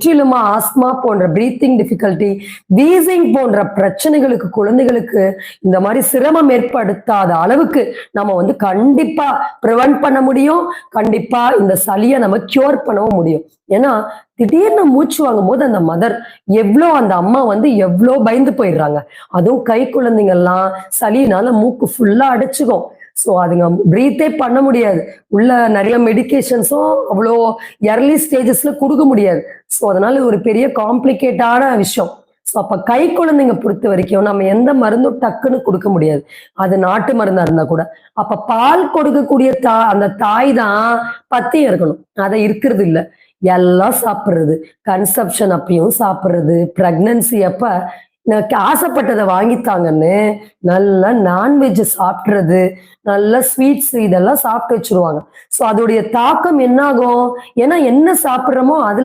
முற்றிலுமா ஆஸ்மா போன்ற breathing difficulty, wheezing போன்ற பிரச்சனைகளுக்கு குழந்தைகளுக்கு இந்த மாதிரி சிரமம் ஏற்படுத்தாத அளவுக்கு நம்ம வந்து கண்டிப்பா ப்ரிவென்ட் பண்ண முடியும். கண்டிப்பா இந்த சளியை நம்ம கியூர் பண்ணவும் முடியும். ஏன்னா திடீர்னு மூச்சு வாங்கும் போது அந்த அம்மா வந்து எவ்வளோ பயந்து போயிடுறாங்க. அதுவும் கை குழந்தைங்க எல்லாம் சளினால மூக்கு ஃபுல்லா அடைச்சுக்கும். ஸோ அதுங்க பிரீத்தே பண்ண முடியாது. உள்ள நிறைய மெடிகேஷன்ஸும் அவ்வளோ எர்லி ஸ்டேஜஸ்ல கொடுக்க முடியாது. ஸோ அதனால ஒரு பெரிய காம்ப்ளிகேட்டான விஷயம். ஸோ அப்ப கை குழந்தைங்க பொறுத்த வரைக்கும் நம்ம எந்த மருந்தும் டக்குன்னு கொடுக்க முடியாது. அது நாட்டு மருந்தா இருந்தா கூட. அப்ப பால் கொடுக்கக்கூடிய அந்த தாய் தான் பத்தியம் இருக்கணும். அதை இருக்கிறது இல்ல. எல்லாம் சாப்பிடுறது. கன்செப்ஷன் அப்பயும் சாப்பிடுறது. பிரெக்னன்சி அப்ப எனக்கு ஆசைப்பட்டதை வாங்கித்தாங்கன்னு நல்லா நான்வெஜ் சாப்பிடுறது, நல்ல ஸ்வீட்ஸ் இதெல்லாம் சாப்பிட்டு வச்சிருவாங்க. ஸோ அதோடைய தாக்கம் என்ன ஆகும்? ஏன்னா என்ன சாப்பிடுறோமோ அதுல